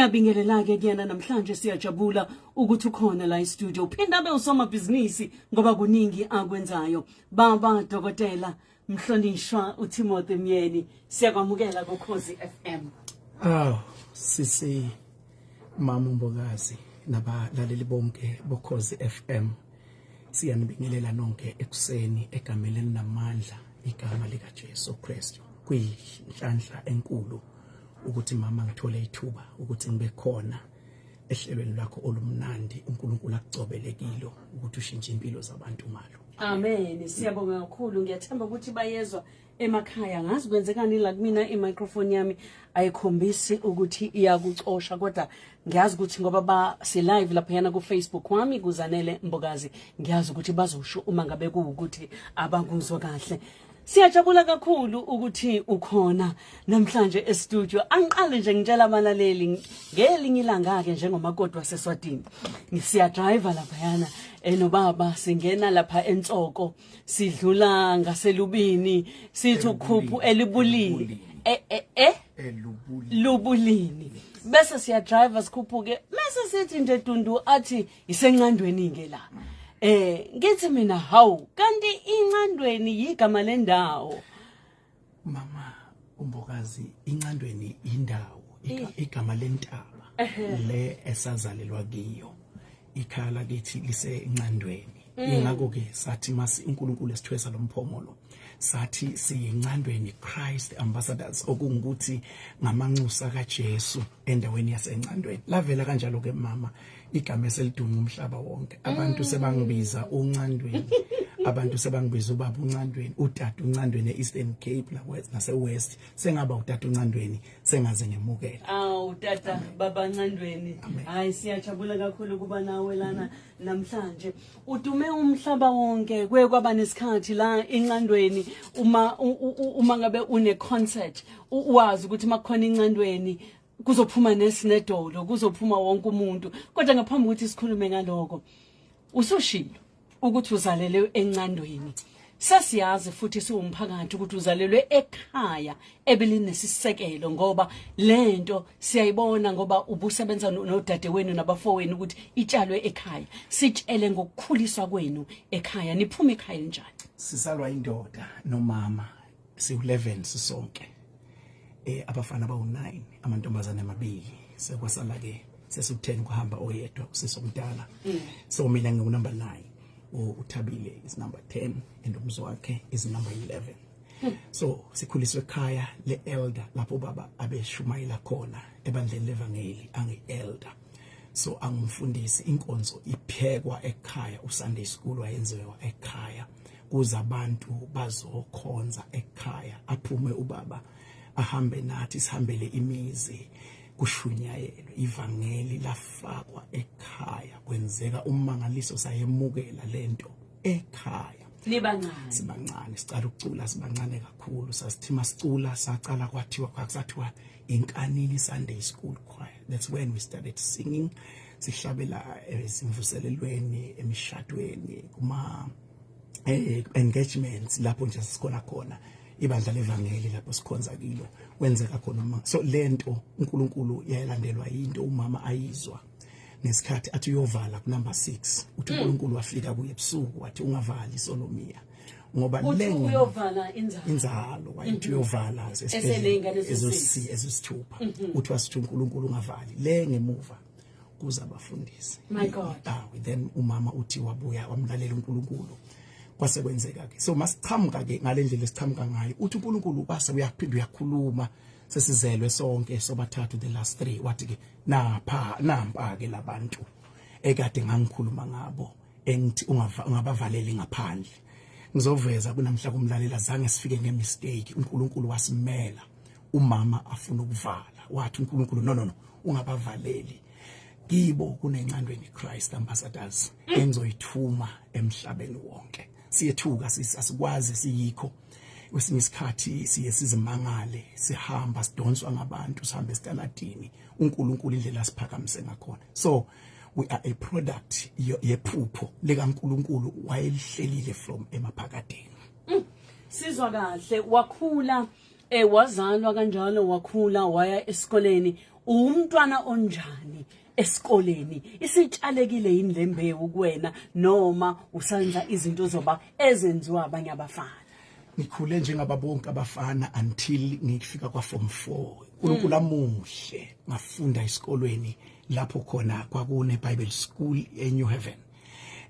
Ngiyabingelela-ke kuyena namhlanje siyajabula ukuthi ukhona la e-studio. Uphinda abe usomabhizinisi ngoba kuningi akwenzayo. Baba Dokotela Mhlonishwa uTimothy Myeni, siyakwamukela kuKhosi FM. Sisi Mama Mbokazi nabalaleli bonke boKhosi FM. Siyanibingelela nonke ekuseni egameni namandla igama lika Jesu Kristu. Kuyinhlanhla enkulu ukuthi mama ngithole ithuba ukuthi ngibe khona ehlelweni lakho olumnandi uNkulunkulu akugcobelekile ukuthi ushintshe impilo zabantu ngalo. Amen. Siyabonga kakhulu. Ngiyathemba ukuthi bayezwa emakhaya. Ngazi kwenzekani la kumina i-microphone yami ayikhombisi ukuthi iyakucosha, kodwa ngiyazi ukuthi ngoba si live lapha yana ku Facebook wami kuZanele Mbokazi, ngiyazi ukuthi bazosho uma ngabe kuukuthi abakuzwa kahle. Siyajabula kakhulu ukuthi ukhona namhlanje e-studio. Angiqale nje ngitshela abalaleli ngelinye ilanga ke njengomakoti waseSwatini. Siya drive lapha yana enobaba singena lapha entsoko sidlula ngaselubini sithi ukhuphu elibulini lubulini bese siya drive sikhuphuke bese sithi nje Tundu athi isencandweni ke la. Ngithi mina hawu kanti incandweni yigama lendawo. Mama Umbokazi, incandweni indawo igama lentaba le esazalelwa kiyo. Ikhala lithi lise incandweni. Ingakho ke sathi masi uNkulunkulu esithwesa lomphomolo sathi siyincandweni Christ ambassadors, okungukuthi ngamanxusa kaJesu endaweni yasencandweni. Lavela kanjalo ke mama igama eseliduma umhlaba wonke. Abantu sebangibiza uncandweni, abantu sebangibiza ubaba uncandweni, utata uncandweni eEastern Cape la West nase West. Sengaba utata uncandweni sengaze ngemukela. Utata baba ncandweni. Hayi siyajabula kakhulu kuba nawe lana namhlanje. Udume umhlaba wonke kwaba nesikhathi la encandweni uma ngabe une concert uwazi ukuthi makukhona incandweni kuzophuma nesinedolo, kuzophuma wonke umuntu. Kodwa ngaphambi ukuthi sikhulume ngaloko, usushilo ukuthi uzalelwe encandweni. Sasiyazi futhi siwumphakathi ukuthi uzalelwe ekhaya ebelinesisekelo, ngoba lento siyayibona ngoba ubusebenza nodadewenu nabafowenu ukuthi itshalwe ekhaya. Sitshele ngokukhuliswa kwenu ekhaya, niphuma ekhaya njani? Sisalwa indoda nomama si-11 sisonke. Abafana bawu9, amantombazane amabili. Sekwasala ke sesu10 kuhamba oyedwa usesomdala. So mina ngingunumber 9. uThabile is number 10 and umzo wakhe is number 11. So sikhuliswe ekhaya le-elder lapho baba abeshumayela khona ebandleni levangeli angi-elder. So angumfundisi, inkonzo iphekwa ekhaya, uSunday school wayenziwa ekhaya kuze abantu bazokhonza ekhaya. Aphume ubaba ahambe nathi sihambele imizi kushunyayelwe ivangeli lafakwa ekhaya, kwenzeka umangaliso sayemukela lento ekhaya. Sibancane sicala ukucula, sibancane kakhulu. Sasithima sicula sacala kwathiwa inkanini Sunday school choir. That's when we started singing. Sihlabela esimvuselelweni, emishadweni, kuma engagements lapho nje sikhona khona ibandla levangeli lapho sikhonza kilo wenzeka khona. So lento uNkulunkulu yayilandelwa into umama ayizwa nesikhathi athi uyovala ku number 6 uthi uNkulunkulu wafika kuye ebusuku wathi ungavali Solomia ngoba lengo uyovala inzalo wayithi uyovala ezosithupha uthi wasithi uNkulunkulu ungavali le ngemuva kuza abafundisi. My God. Then umama uthi wabuya wamlalela uNkulunkulu kwase kwenzeka ke. So masichamuka ke ngalendlela esichamuka ngayo uthi uNkulunkulu kwase uyaphinda uyakhuluma sesizelwe sonke sobathathu the last 3 wathi ke nampa ke labantu ekade ngangikhuluma ngabo engithi ungabavaleli ngaphandle ngizoveza kunamhla kumlalela zange sifike ngemistake. uNkulunkulu wasimela umama afuna ukuvala wathi uNkulunkulu no ungabavaleli kibo kunencandweni Christ ambassadors enzoyithuma emhlabeni wonke. Siyethuka asikwazi siyikho kwesinye isikhathi siye sizimangale sihamba sidonswa ngabantu sihambe esitaladini uNkulunkulu indlela siphakamise ngakhona. So we are a product yephupho likaNkulunkulu wayelihlelile from emaphakadeni. Sizwa kahle wakhula wazalwa kanjalo wakhula waya esikoleni umntwana onjani esikoleni, isitshalekile yini lembewu kuwena noma usenza izinto zoba ezenziwa abanye abafana? Ngikhule njengaba bonke abafana until ngifika kwa form 4. uNkulunkulu amuhle ngafunda esikolweni lapho khona kwakune Bible School eNew Haven.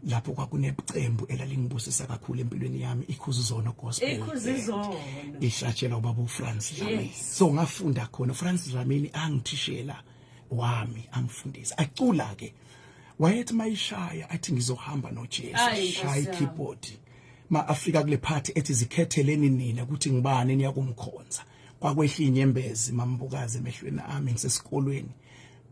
Lapho kwakuneqembu elalingibusisa kakhulu empilweni yami, iKhuzizona Gospel. iKhuzizona Ishlatshela ubaba uFrans Dlamini. So ngafunda khona. Frans Dlamini angithishela wami, angifundisa. Acula ke. Wayethi mayishaya athi ngizohamba noJesu, shaya keyboard. Afika kule party ethi zikhetheleni nina ukuthi ngibani niyakumkhonza. Kwakwehla inyembezi mambukazi emehlweni ami ngisesikolweni.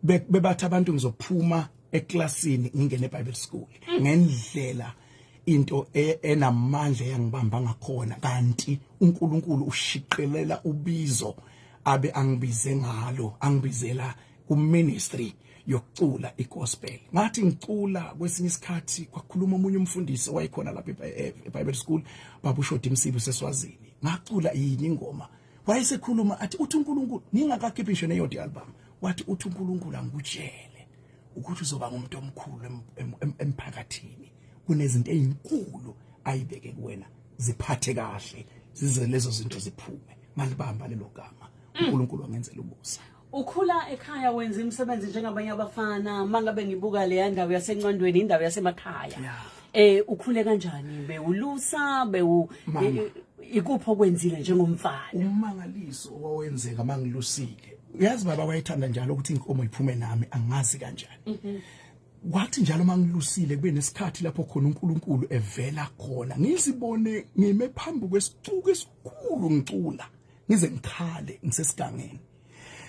Bebathi abantu ngizophuma eklasini ngingene eBible School ngendlela into enamandla yangibamba ngakhona, kanti uNkulunkulu ushiqelela ubizo abe angibize ngalo, angibizela ku ministry yokucula igospel. Ngathi ngicula kwesinye isikhathi kwakhuluma umunye umfundisi owayekhona lapha eBible School, babushoda imsibo seSwazini. Ngacula yini ingoma, wayesekhuluma athi uthi uNkulunkulu ngingakakhiphishe neyodi album, wathi uthi uNkulunkulu angikutshele ukuthi uzoba ngumuntu omkhulu emphakathini, kunezinto ezinkulu ayibeke kuwena, ziphathe kahle zize lezo zinto ziphume. Ngalibamba lelo gama, uNkulunkulu wangenzela ubusa. Ukhula ekhaya wenza imisebenzi njengabanye abafana, mangabe ngibuka le ndawo yasencandweni, indawo yasemakhaya. Ukhule kanjani? Bewulusa, ikupho kwenzile njengomfana? Umangaliso owawenzeka mangilusile. Uyazi baba wayethanda njalo ukuthi inkomo iphume nami, angazi kanjani. Wathi njalo mangilusile kube nesikhathi lapho khona uNkulunkulu evela khona, ngizibone ngime phambi kwesicuku esikhulu ngicula, ngize ngikhale ngisesigangeni.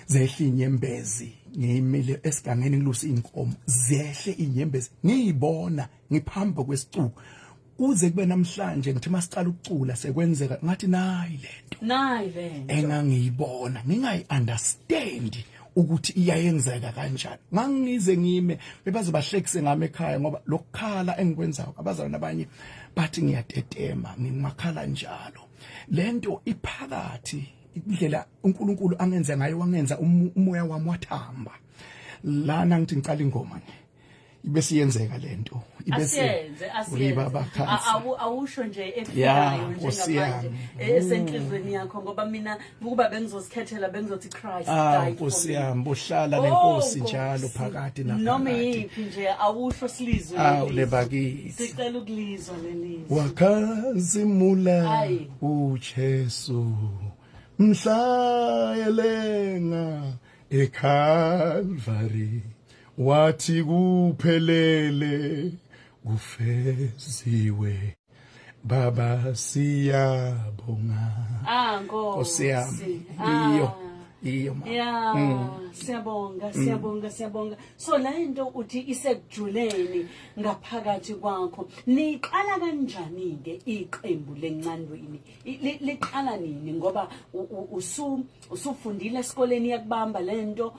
Zehle inyembezi ngiyimile esigangeni ngilusa inkomo, zehle inyembezi ngiyibona ngiphambi kwesicuku. Kuze kube namhlanje ngithi masicala ukucula sekwenzeka ngathi nayi lento engangiyibona ngingayi-understand ukuthi iyayenzeka kanjani. Ngangize ngime bebaze bahlekise ngami ekhaya ngoba lokukhala engikwenzayo abazalwane abanye bathi ngiyatetema, ngimakhala njalo. Lento iphakathi indlela uNkulunkulu angenza ngayo, wangenza umoya wami wathamba. Lana ngithi ngicala ingoma ibese yenzeka lento, ibese asiyenze awusho nje efikayo njengamanje esenhlizweni yakho, ngoba mina ukuba bengizosikhethela bengizothi Christ died for me. Nkosi yami bohlala lenkosi njalo phakathi naphakathi, noma yiphi nje awusho silizwe lebakithi sicela ukulizwa lelizwe. Wakhazimula uJesu mhlayelenga eCalvary, wathi kuphelele kufeziwe, baba siyabonga. Nkosi yami iyo siyabonga. So lento uthi isekujuleni ngaphakathi kwakho. Niqala kanjani ke iqembu lencandweni? Liqala nini? Ngoba usufundile esikoleni yakubamba lento,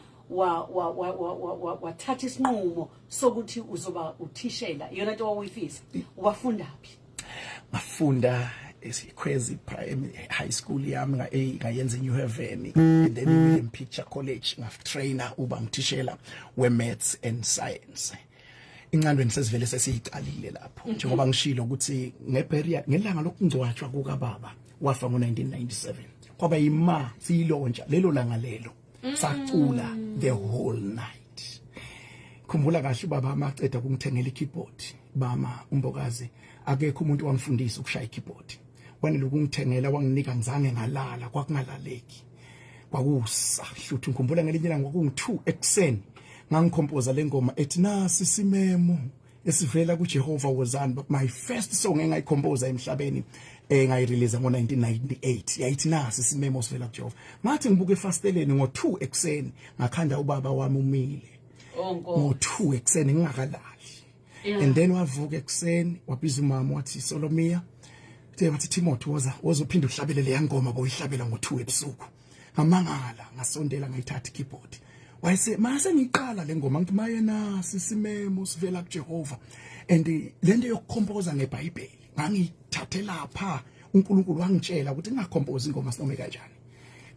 wathatha isinqumo sokuthi uzoba uthishela, yona nto wawuyifisa. Wafunda phi? Ngafunda eSikhwezi High School yami ngayenza eNew Haven, and then William Picture College ngatrainer uba ngithishela we-maths and science. Incandweni sesivele sesiyiqalile lapho, njengoba ngishilo ukuthi ngelanga lokungcwatshwa kukababa wafa ngo-1997 kwaba yima siyilontsha lelo langa lelo sacula the whole night. Khumbula kahle ubaba amaceda kungithengela ikeyboard, bama umbokazi akekho umuntu wangifundisa ukushaya ikeyboard, wanele ukungithengela wanginika ngizange ngalala, kwakungalaleki kwakusahluthi. Ngikhumbula ngelinye ilanga kwakungu-2 ekuseni ngangicomposa lengoma ethi nasi isimemo esivela kuJehova wozani, but my first song engayicomposa emhlabeni ngayirelease ngo-1998 yayithi nasi isimemo sivela kuJehova. Ngathi ngibuka efasteleni ngo-2 ekuseni ngakhanda ubaba wami umile ngo-2 ekuseni ngingakalali. And then wavuka ekuseni wabiza umama wathi Solomia, wathi Timothy wozophinda uhlabele le ngoma boyihlabela ngo-2 ebusuku. Ngamangala ngasondela ngayithatha ikeyboard, wayese mase ngiqala le ngoma ngithi maye nasi isimemo sivela kuJehova. And lento yokukhompoza ngeBhayibheli ngangithathe lapha uNkulunkulu wangitshela ukuthi ngingakhompose ingoma sinome kanjani.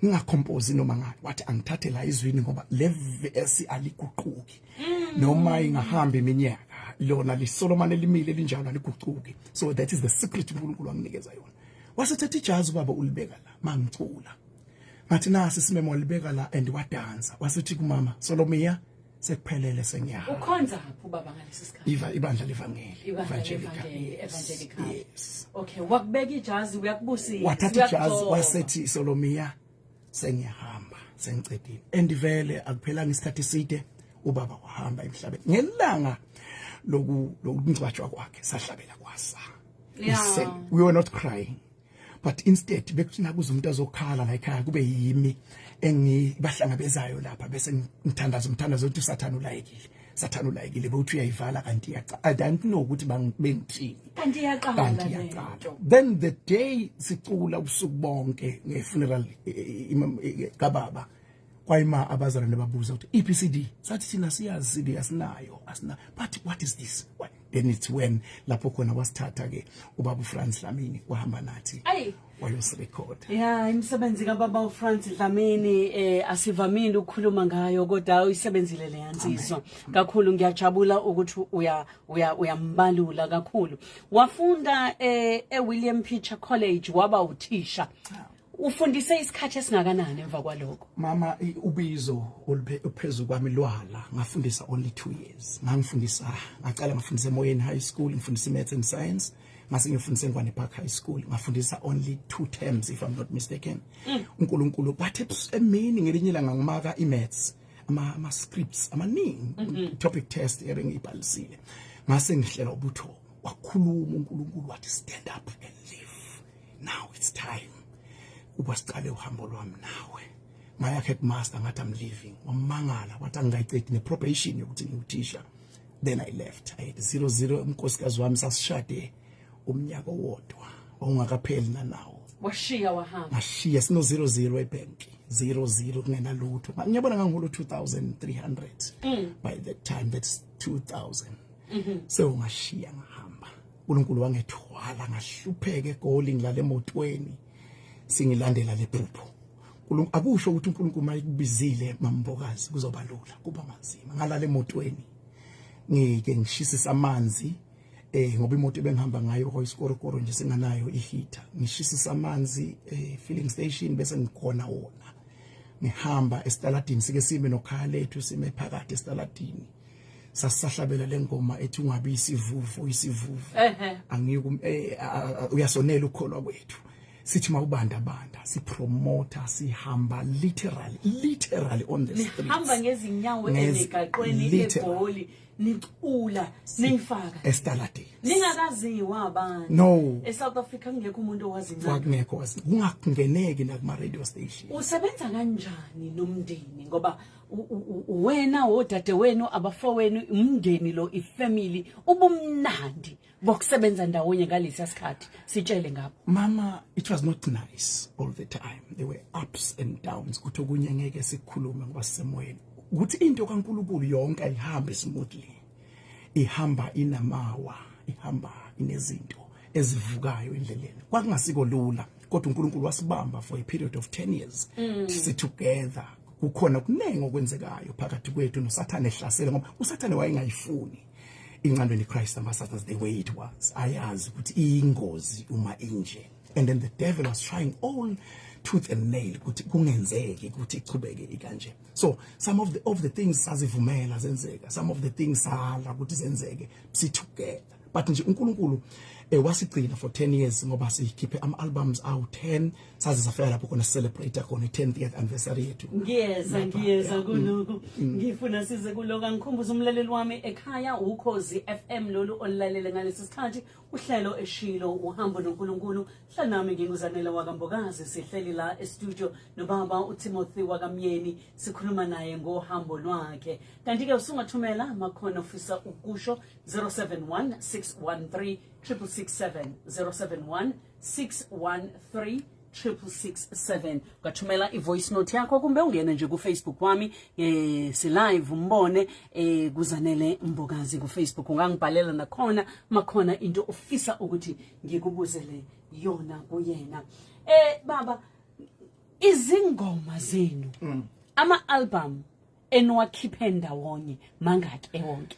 ngingacompose noma ngani wathi angithathe la izwini ngoba le verse aliguquki noma ingahamba iminyaka lona liSolomon elimile linjalo aliguquki. So that is the secret uNkulunkulu wanginikeza yona. Wasethatha ijazi baba ulibeka la mangicula ngathi nasi simemo libeka la and wadansa wasethi kumama Solomia sekuphelele sengiyahamba. Ukhonza lapho baba ngalesi sikhathi? Ibandla levangeli. Evangelical. Yes. Okay, wakubeka ijazi uyakubusisa. Wathatha ijazi wasethi Solomia sengiyahamba sengicedile. And vele akuphelanga isikhathi eside ubaba wahamba emhlabeni. Ngelanga lokungcwatshwa kwakhe sahlabela kwasa. We were not crying. But instead bekuthina kuze umuntu azokhala la ekhaya kube yimi engibahlangabezayo lapha bese ngithandaza umthandazo ukuthi Sathana ulayekile bowuthi uyayivala kanti iyaqa. I don't know ukuthi bengithini kanti iyaqala. Then the day sicula ubusuku bonke ngefuneral kababa kwayima abazalwane babuza ukuthi EPCD sathi thina siyazi CD asinayo but what is this? Then it's when lapho khona wasithatha ke ubaba uFrans Dlamini wahamba nathi wayosirecord. Yeah, imisebenzi kaBaba uFrans Dlamini asivamile ukukhuluma ngayo kodwa uyisebenzile le yansizwa kakhulu. Ngiyajabula ukuthi uyambalula kakhulu. Wafunda eWilliam Pitcher College waba uthisha. Ufundise isikhathi esingakanani emva kwalokho? Mama ubizo oluphezulu kwami lwala ngafundisa only 2 years. Ngaqala ngafundisa eMoyeni High School, ngifundisa Maths and Science, ngase ngifundisa eNgwane Park High School, ngafundisa only 2 terms if I'm not mistaken. uNkulunkulu bathe emini ngelinye ilanga ngimaka iMaths ama scripts amaningi topic test engiyibhalisile. Ngase ngihlela ubutho wakhuluma uNkulunkulu wathi stand up and live. Now it's time. Ubasiqale uhambo lwami nawe. Ngaya headmaster ngathi I'm leaving. Wamangala wathi angayicedi neprobation yokuthi ngiyuthisha. Then I left. I had 00 umnkosikazi wami sasishade umnyaka owodwa ongakapheli nawo. Washiya wahamba. Ngashiya sino 00 ebank. 00 kungena lutho. Ngiyabona ngangolo 2300. By that time that's 2000. So ngashiya ngahamba. uNkulunkulu wangethwala ngahlupheka eGoli ngilale emotweni. Singilandela lephupho. Akusho ukuthi uNkulunkulu mayikubizile mambokazi kuzoba lula kuba manzima. Ngalala emotweni ngike ngishisisa amanzi ngoba imoto ebengihamba ngayo koyisikoro nje singanayo ihita. Ngishisisa amanzi filling station bese ngikhona wona. Ngihamba esitaladini sike sime nokhaya lethu sime phakathi esitaladini. Sasahlabela lengoma ethi ungabi isivuvu. Angiku uyasonela ukholwa kwethu. Sithi mawubanda sipromoter sihamba literally on the streets. Hamba ngezinyawo emigaqweni eGoli nicula nifaka estaladini. Ningakaziwa abantu. No. eSouth Africa ngekho umuntu owazi ngakho wazi. Ungakungeneki nakuma radio station. Usebenza kanjani nomndeni ngoba wena odade wenu abafowenu umndeni lo ifamily ubumnandi bokusebenza ndawonye ngalesi sikhathi sitshele ngabo? Mama, it was not nice all the time. There were ups and downs. Kuthi okunye ngeke sikhulume ngoba sisemoyeni. Ukuthi into kaNkulunkulu yonke ayihambe smoothly. Ihamba inamawa, ihamba inezinto ezivukayo endleleni. Kwakungasiko lula, kodwa uNkulunkulu wasibamba for a period of 10 years. Sit together. Kukhona kunenge okwenzekayo phakathi kwethu noSathane ehlasela ngoba uSathane wayengayifuni incandweni Christ ambassadors the way it was. Ayazi ukuthi ingozi uma inje. And then the devil was trying all tooth and nail ukuthi kungenzeki ukuthi ichubeke ikanje. So some of the things sazivumela zenzeka, some of the things sala ukuthi zenzeke sit together. But nje uNkulunkulu wasigcina for 10 years ngoba sikhiphe ama-albums awu 10 saze safika lapho khona celebrate khona i-10th anniversary yethu. Ngiyeza kuloko ngifuna size kuloko. Ngikhumbuza umlaleli wami ekhaya Ukhozi FM lolu olilalele ngalesi sikhathi uhlelo eshilo uhambo noNkulunkulu. Hlala nami nginguzanele wakambokazi sihleli la e-studio nobaba uTimothy wakamyeni sikhuluma naye ngohambo lwakhe. Kanti ke usungathumela makhono ofisa ukusho 071 613 667 071 613 667. Ukathumela ivoice note yakho kumbe ungena nje ku Facebook wami si live umbone kuzanele Mbokazi ku Facebook. Ungangibhalela nakhona makhona into ofisa ukuthi ngikubuzele yona kuyena. Baba izingoma zenu ama-album eniwakhiphe ndawonye mangaki ewonke?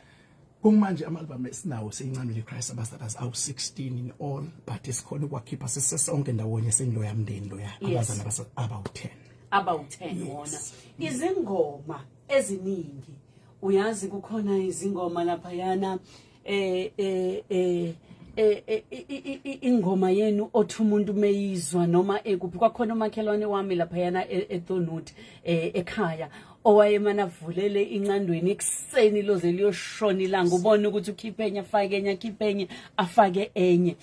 Kumanje ama-album esinawo seyincane leChrist Ambassadors awu-16 in all, but esikhona ukwakhipha sesonke ndawonye sengilo yamndeni loya abazana abawu-10. Abawu-10 wona. Izingoma eziningi uyazi kukhona izingoma laphayana ingoma yenu othi umuntu meyizwa noma ekuphi kwakhona umakhelwane wami laphayana eThonut ekhaya owayemana vulele inqandweni ekseni loze liyoshona ilanga ubone ukuthi ukhiphe enye afake enye akhiphe enye afake enye.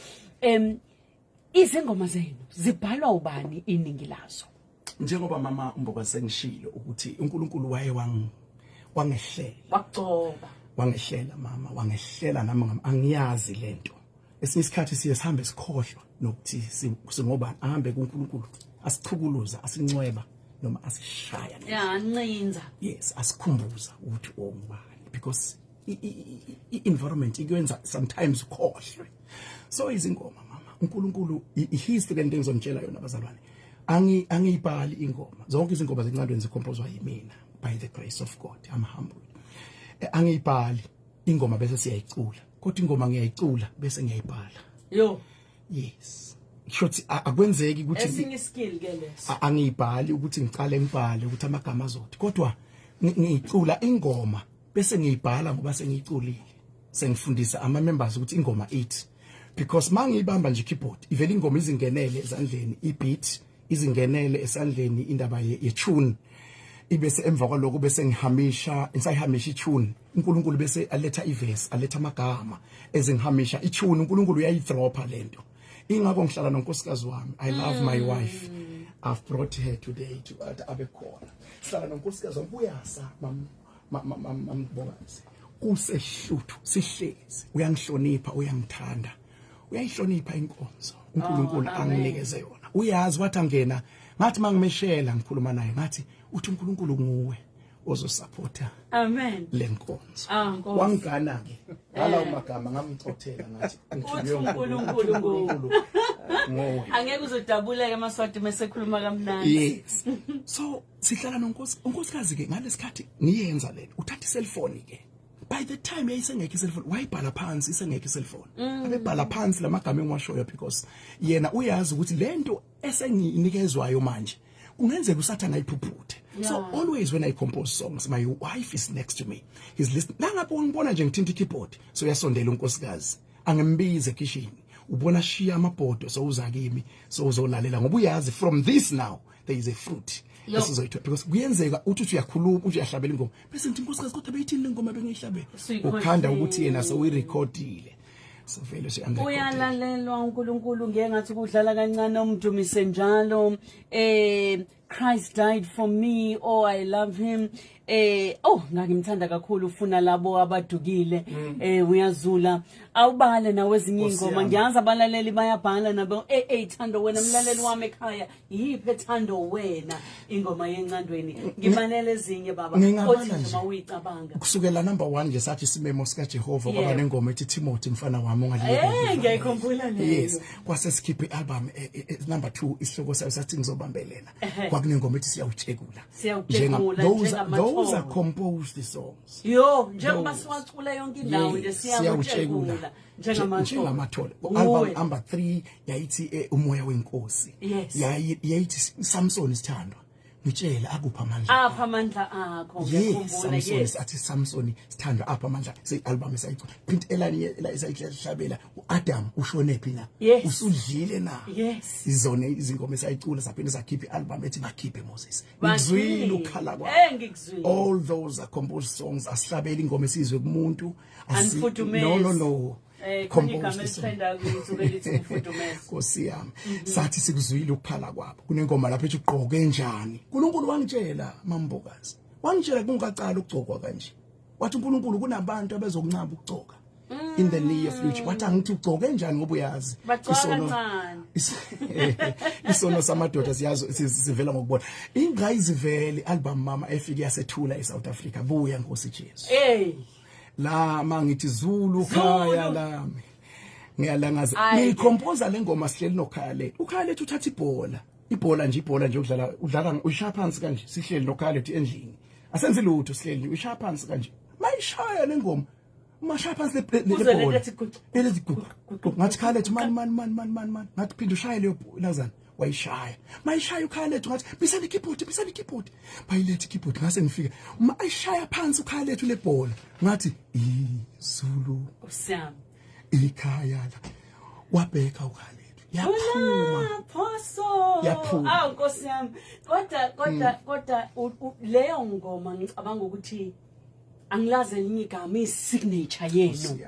Izingoma zenu zibhalwa ubani iningi lazo? Njengoba mama Mbokazi sengishilo ukuthi uNkulunkulu waye wangehlela, Waqoba. Wangehlela mama, wangehlela nami angiyazi lento. Esinye isikhathi siye sihambe sikhohlwa nokuthi singobani, ahambe kuNkulunkulu asichukuluza, asincweba noma asishaya. Yeah, ncinza. Yes, asikhumbuza ukuthi ongubani, because i-environment ikwenza sometimes ukhohlwe. So izingoma mama, uNkulunkulu ihistory lento engizomtshela yona abazalwane. Angiyibhali ingoma. Zonke izingoma zencandweni zikompozwa yimina by the grace of God. I'm humble. Angiyibhali ingoma bese siyayicula. Kodwa ingoma ngiyayicula bese ngiyayibhala. Yo. Yes. Shothi akwenzeki ukuthi esinye skill ke leso. Angiyibhali ukuthi ngicale ngibhale ukuthi amagama azothi. Kodwa ngicula ingoma bese ngiyibhala ngoba sengiyiculile. Sengifundisa ama members ukuthi ingoma ithi, because mangiyibamba nje keyboard ivela ingoma izingenele ezandleni, ibeat izingenele esandleni, indaba ye-tune ibese emva kwaloko bese ngihamisha, insayihamisha i-tune, uNkulunkulu bese aletha iverse, aletha amagama ezingihamisha i-tune, uNkulunkulu uyayidropa lento. Ingakho ngihlala nonkosikazi wami, I love my wife, I've brought her today to abe khona. Sihlala nonkosikazi wami uyasa Mbokazi, kusehluthu sihlezi, uyangihlonipha, uyangithanda, uyayihlonipha inkonzo uNkulunkulu anginikeze yona. Uyazi wathi angena ngathi mangimeshela ngikhuluma naye ngathi uthi uNkulunkulu nguwe ozosupporta amen lenkonzo. Nkosi. Wangana ke hala umagama ngamcothela ngathi uNkulunkulu nguwe. Angeke uzodabuleke emaswati mesekhuluma kamnandi. Yes. So sihlala nonkosikazi ke ngalesikhathi ngiyenza lento uthatha iselfoni ke. By the time yayisengekho iselfone wayibhala phansi isengekho iselfone. Abebhala phansi lamagama engiwashoyo because yena uyazi ukuthi lento esenginikezwayo manje kungenzeka usathana ayiphuphuthe. So always when I compose songs my wife is next to me. He's listening. Nangapho ngibona nje ngithinta ikeyboard so uyasondela unkosikazi. Angimbize kitchen. Ubona shiya amabhodo so uza kimi so uzolalela ngoba uyazi from this now there is a fruit. Esizoyithola because kuyenzeka uthi uyakhuluma uthi uyahlabela ingoma bese ngithi inkosikazi kodwa beyithini le ngoma bengiyihlabela ukhanda ukuthi yena so uyirecordile so vele siyangekhona uyalalelwa uNkulunkulu ngeke ngathi kudlala kancane umdumise njalo Christ died for me, oh I love him. Ngangimthanda kakhulu ufuna labo abadukile uyazula awubale nawe ezinye ingoma ngiyazi abalaleli bayabhala nabo thando wena umlaleli wami ekhaya yiphe thando wena ingoma yencandweni ngimanele ezinye baba othi nje mawuyicabanga kusukela number 1 nje sathi simemo sika Jehova kwaba nengoma ethi Timothy mfana wami ungaliyeke ngiyayikhumbula leyo. Yes kwase sikhiphe album number 2 isihloko sayo sathi ngizobambelela kwakunengoma ethi siyawutshekula those are composed songs. Yo, njengoba siwacula yonke indawo nje siyawutshekula njengamathole. Album number 3 yayithi umoya wenkosi. Yayithi Samson isithandwa. Ngitshela akupha amandla. Apha amandla akho ngiyakhumbula. Yes, athi Samson isithandwa apha amandla. Album esayicula. Print elani esayihlabela uAdam ushone phi na? Usudlile na? Yes. Izone izingoma esayicula saphinde sakhipha album ethi bakhiphe Moses. Ngizwile ukhala kwakho. Ngikuzwile. All those are composed songs asihlabela ingoma esizwe kumuntu. No. Nkosi yami sathi sikuzwile ukukhala kwabo kunengoma lapho ethi ugqoke njani. uNkulunkulu wangitshela Mambokazi wangitshela kungaqala ukugcokwa kanje wathi uNkulunkulu kunabantu abezokuncaba ukugcoka in the near future wathi angithi ugcoke njani ngoba uyazi isono samadoda siyazi sivela ngokubona ingayizivele album mama efike yasethula eSouth Africa buya Nkosi Jesu la mangithi Zulu khaya lami ngiyalangaza ngicomposa lengoma sihleli nokhaya lethu ukhaya lethu uthatha ibhola ibhola nje udlala ushaya phansi kanje sihleli noKhaled endlini asenze lutho sihleli ushaya phansi kanje mayishaya lengoma mashaya phansi lebhola elethi ngathi Khaled man ngathi phinda ushaya leyo lazana wayishaya mayishaya uKhaled ngathi bisani ikeyboard bayilethe ikeyboard ngase ngifika mayishaya phansi uKhaled lebhola ngathi iZulu Usiyami ikhaya la wabheka uKhaled yaphuma yaphuma awu Nkosi yami kodwa leyo ngoma ngicabanga ukuthi angilaze elinye igama isignature yenu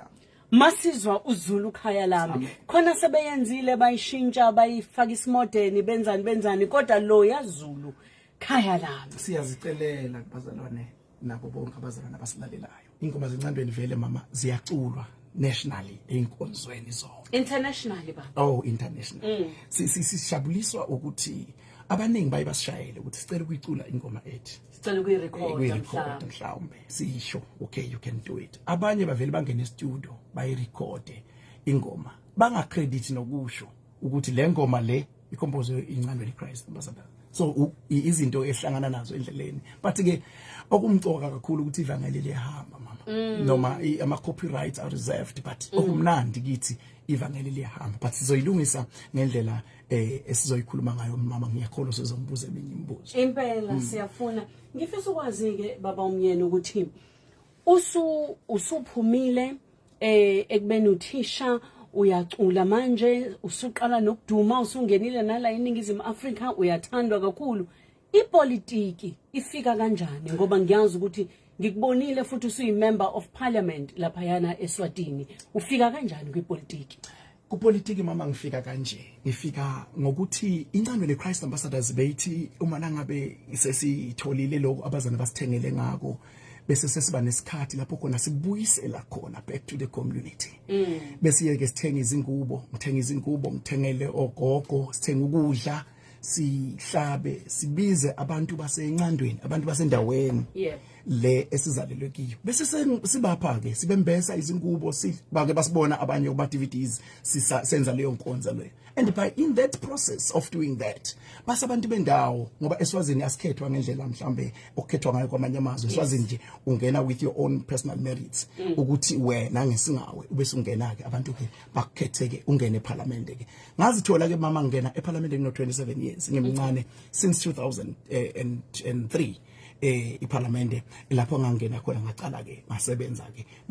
masizwa uZulu khaya lami khona sebeyenzile bayishintsha bayifaka isimodern benzani kodwa lo yaZulu khaya lami siyazicelela kubazalwane nabo bonke abazalwane abasilalelayo ingoma zencandweni vele mama ziyaculwa nationally einkonzweni zonke internationally ba international sishabuliswa ukuthi abaningi bayibasishayele ukuthi sicela ukuyicula ingoma ethi sicela ukuyirecord mhlawumbe sisho okay you can do it abanye bavele bangena e-studio bayirekhode ingoma bangacredit nokusho ukuthi le ngoma le icompose incandweni Christ ambassador so izinto ehlangana nazo endleleni but ke okumcoka kakhulu ukuthi ivangeli liyahamba mama noma ama copyrights are reserved but okumnandi kithi ivangeli liyahamba but sizoyilungisa ngendlela esizoyikhuluma ngayo mama ngiyakholwa sizombuza eminye imibuzo impela siyafuna ngifisa ukwazi ke baba umyeni ukuthi usuphumile ekubeni uthisha uyacula manje usuqala nokuduma usungenile nala eningizimu Afrika uyathandwa kakhulu ipolitiki ifika kanjani ngoba ngiyazi ukuthi ngikubonile futhi usuyimember of parliament lapha yana eSwatini ufika kanjani kwipolitiki kupolitiki mama ngifika kanje ngifika ngokuthi incandweni Christ Ambassadors beyithi uma nangabe sesitholile lokho abazana basithengele ngako bese sesiba nesikhathi lapho khona sibuyisela khona back to the community bese ke sithenga izingubo ngithengele ogogo sithenga ukudla sihlabe sibize abantu basencandweni abantu basendaweni le esizalelwe kiyo bese sibapha ke sibembesa izingubo sibake basibona abanye kuba DVDs senza leyo nkonzo leyo and by in that process of doing that base abantu bendawo ngoba eSwazini asikhethwa ngendlela mhlambe okukhethwa ngayo kwamanye amazwe eSwazini nje ungena with your own personal merits ukuthi wena ngesingawe ubese ungena ke abantu ke bakukhetheke ungene eParliament ke ngazithola ke mama ngena eParliament ngino 27 years ngimncane since 2003 iParliament lapho ngangena khona ngaqala ke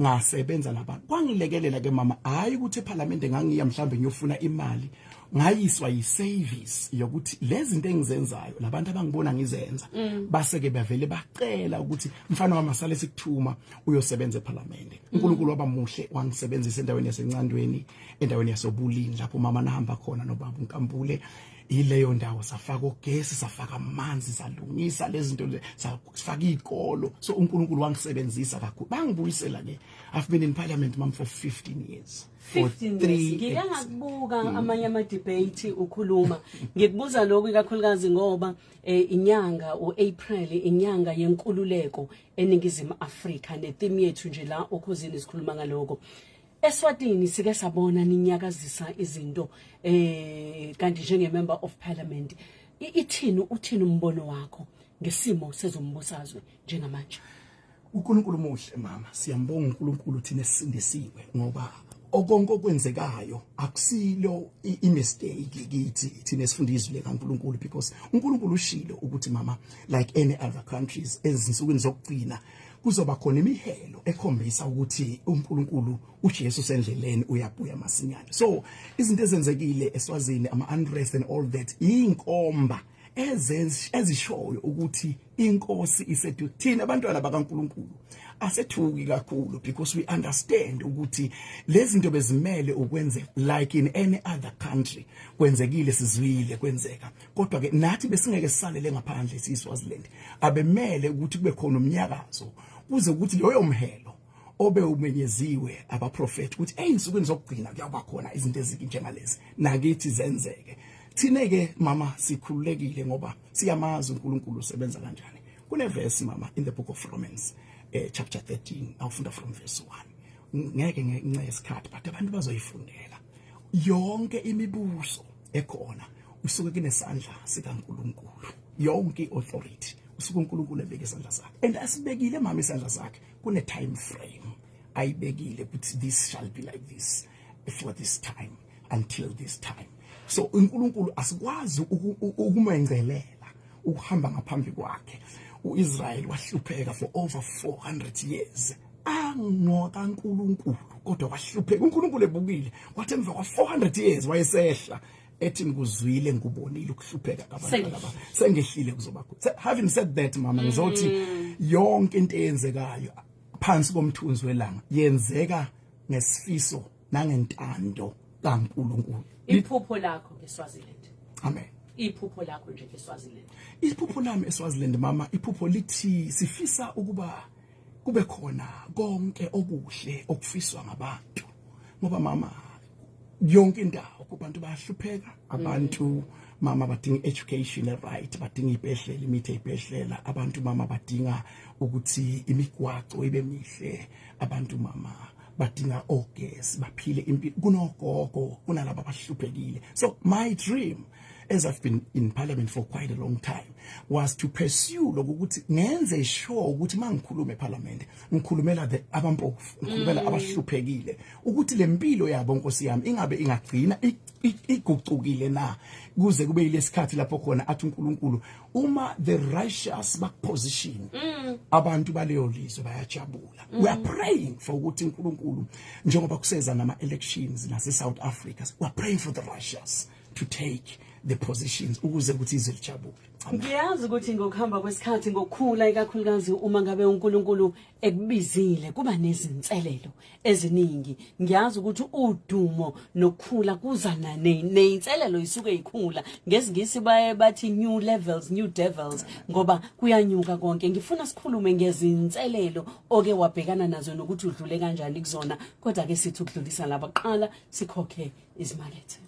ngasebenza labantu kwangilekelela ke mama hayi ukuthi eParliament ngangiya mhlambe ngiyofuna imali ngayiswa yiservice yokuthi lezi zinto engizenzayo labantu abangibona ngizenza base ke bavele bacela ukuthi mfana wami asale sikuthuma uyosebenza eParliament uNkulunkulu wabamuhle wangisebenzisa endaweni yasencandweni endaweni yasobulini lapho mama nahamba khona nobaba uNkambule ileyo ndawo safaka ugesi safaka amanzi salungisa lezi zinto safaka izikolo so uNkulunkulu wangisebenzisa kakhulu bangibuyisela ke I've been in Parliament mom for 15 years 15 years ngiyakakubuka amanye ama debate ukhuluma ngikubuza lokho ikakhulukazi ngoba inyanga uApril inyanga yenkululeko eningizimu Afrika netheme yethu nje la okhuzini sikhuluma ngaloko eSwatini sike sabona ninyakazisa izinto kanti njenge member of parliament uthini umbono wakho ngesimo sezombusazwe njengamanje uNkulunkulu muhle mama siyambonga uNkulunkulu thina sisindisiwe ngoba okonke okwenzekayo akusilo imistake kithi thina esifundizwe lekaNkulunkulu because uNkulunkulu ushilo ukuthi mama like any other countries ezinsukwini zokugcina kuzoba khona imihelo ekhombisa ukuthi uNkulunkulu uJesu sendleleni uyabuya masinyane so izinto ezenzekile eSwazini ama unrest and all that inkomba ezishoyo ukuthi inkosi isethu thina abantwana bakaNkulunkulu asethuki kakhulu because we understand ukuthi lezi zinto bezimele ukwenze like in any other country kwenzekile sizwile kwenzeka kodwa ke nathi besingeke sisalele ngaphandle siSwaziland abemele ukuthi kube khona umnyakazo kuze ukuthi loyo mhelo obe umenyeziwe abaprofeti ukuthi einsukwini zokugcina kuyaba khona izinto ezikinjengalezi nakithi zenzeke thine ke mama sikhululekile ngoba siyamazi uNkulunkulu usebenza kanjani kuneverse mama in the book of Romans chapter 13 awufunda from verse 1 ngeke ngince isikhathi but abantu bazoyifundela yonke imibuso ekhona usuke kunesandla sikaNkulunkulu. Yonke authority usuke uNkulunkulu ebeke isandla sakhe. And asibekile mama isandla sakhe kune time frame. Ayibekile ukuthi this shall be like this for this time until this time. So uNkulunkulu asikwazi ukumengcelela ukuhamba ngaphambi kwakhe. uIsrael wahlupheka for over 400 years. Angoka uNkulunkulu kodwa wahlupheka. uNkulunkulu ebukile wathi emva kwa 400 years wayesehla ethi ngikuzwile ngubonile ukuhlupheka kwabantu laba sengehlile kuzoba. Having said that mama ngizothi yonke into eyenzekayo phansi komthunzi welanga yenzeka ngesifiso nangentando kaNkulunkulu. Iphupho lakho eSwaziland. Amen. Iphupho lakho nje eSwaziland. Iphupho lami eSwaziland mama, iphupho lithi sifisa ukuba kube khona konke okuhle okufiswa ngabantu. Ngoba mama yonke indawo kubantu bayahlupheka, abantu mama badinga education right, badinga ibhedlela, imithi ebhedlela, abantu mama badinga ukuthi imigwaqo ibe mihle, abantu mama badinga ogesi baphile impilo kunogogo kunalabo abahluphekile. So my dream, as I've been in parliament for quite a long time, was to pursue lokuthi ngenze sure ukuthi mangikhuluma eparliament ngikhulumela abampofu, ngikhulumela abahluphekile ukuthi lempilo yabo Nkosi yami ingabe ingagcina igucukile na kuze kube yilesikhathi lapho khona athi uNkulunkulu uma the righteous baposition abantu baleyo lizwe bayajabula. We are praying for ukuthi uNkulunkulu njengoba kuseza nama elections nase South Africa, we are praying for the righteous to take the positions ukuze ukuthi izwe lijabule. Ngiyazi ukuthi ngokuhamba kwesikhathi ngokukhula ikakhulukazi uma ngabe uNkulunkulu ekubizile kuba nezinselelo eziningi. Ngiyazi ukuthi udumo nokukhula kuzana nezinselelo isuke ikhula. Ngesingisi bathi new levels, new devils ngoba kuyanyuka konke. Ngifuna sikhulume ngezinselelo oke wabhekana nazo nokuthi udlule kanjani kuzona. Kodwa ke sithi ukudlulisa laba qala sikhokhe izimakethe.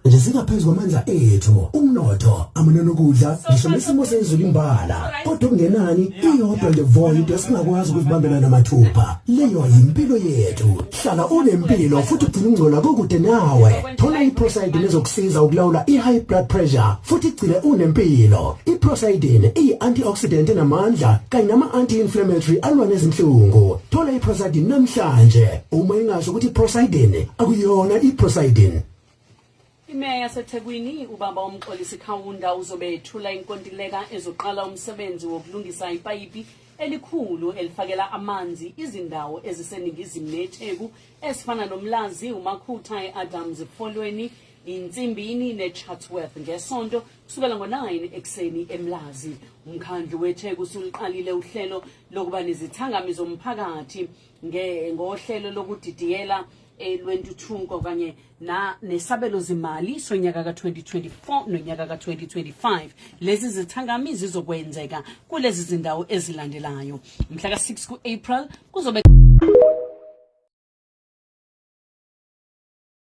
Nje singaphezulu kwamandla ethu umnotho amanani okudla ngisho nesimo sezulu imbala kodwa kungenani iyodwa le void esingakwazi ukuzibambela namathupha leyo yimpilo yethu. Hlala unempilo futhi ugcina ungcola kokude nawe. Thola iProsidine ezokusiza ukulawula ihigh blood pressure futhi igcine unempilo. iProsidine iyi-antioxidant enamandla kanye nama-anti-inflammatory alwa nezinhlungu. Thola iProsidine namhlanje uma ingasho ukuthi iProsidine akuyona iProsidine. Imeya yaseThekwini ubaba uMxolisi Khawunda uzobe ethula inkontileka ezoqala umsebenzi wokulungisa ipayipi elikhulu elifakela amanzi izindawo eziseningizimu neTheku esifana noMlazi, uMakhutha, eAdams, Folweni, iNtsimbini neChatsworth ngesonto kusukela ngo-9 ekseni eMlazi. Umkhandlu weTheku usuliqalile uhlelo lokuba nezithangami zomphakathi ngohlelo lokudidiyela elwentuthunko kanye nesabelo zimali sonyaka ka-2024 nonyaka ka-2025. Lezi zithangami zizokwenzeka kulezi zindawo ezilandelayo. Mhla ka-6 ku-April kuzobe